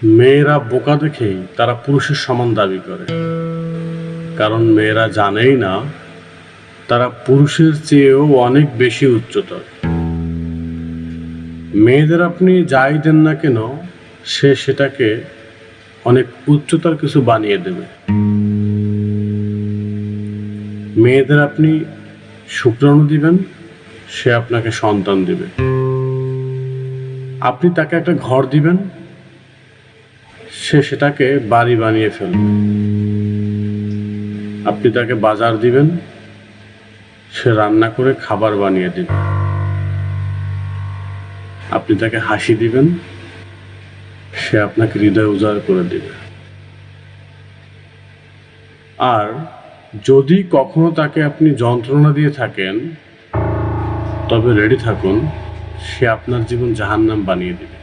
মেয়েরা বোকা দেখেই তারা পুরুষের সমান দাবি করে, কারণ মেয়েরা জানেই না তারা পুরুষের চেয়েও অনেক বেশি উচ্চতর। মেয়েদের আপনি যাই দেন না কেন, সে সেটাকে অনেক উচ্চতর কিছু বানিয়ে দেবে। মেয়েদের আপনি শুক্রাণু দিবেন, সে আপনাকে সন্তান দিবে। আপনি তাকে একটা ঘর দিবেন, সে সেটাকে বাড়ি বানিয়ে ফেলবে। আপনি তাকে বাজার দিবেন, সে রান্না করে খাবার বানিয়ে দিবে। আপনি তাকে হাসি দিবেন, সে আপনাকে হৃদয় উজাড় করে দিবে। আর যদি কখনো তাকে আপনি যন্ত্রণা দিয়ে থাকেন, তবে রেডি থাকুন, সে আপনার জীবন জাহান্নাম বানিয়ে দিবে।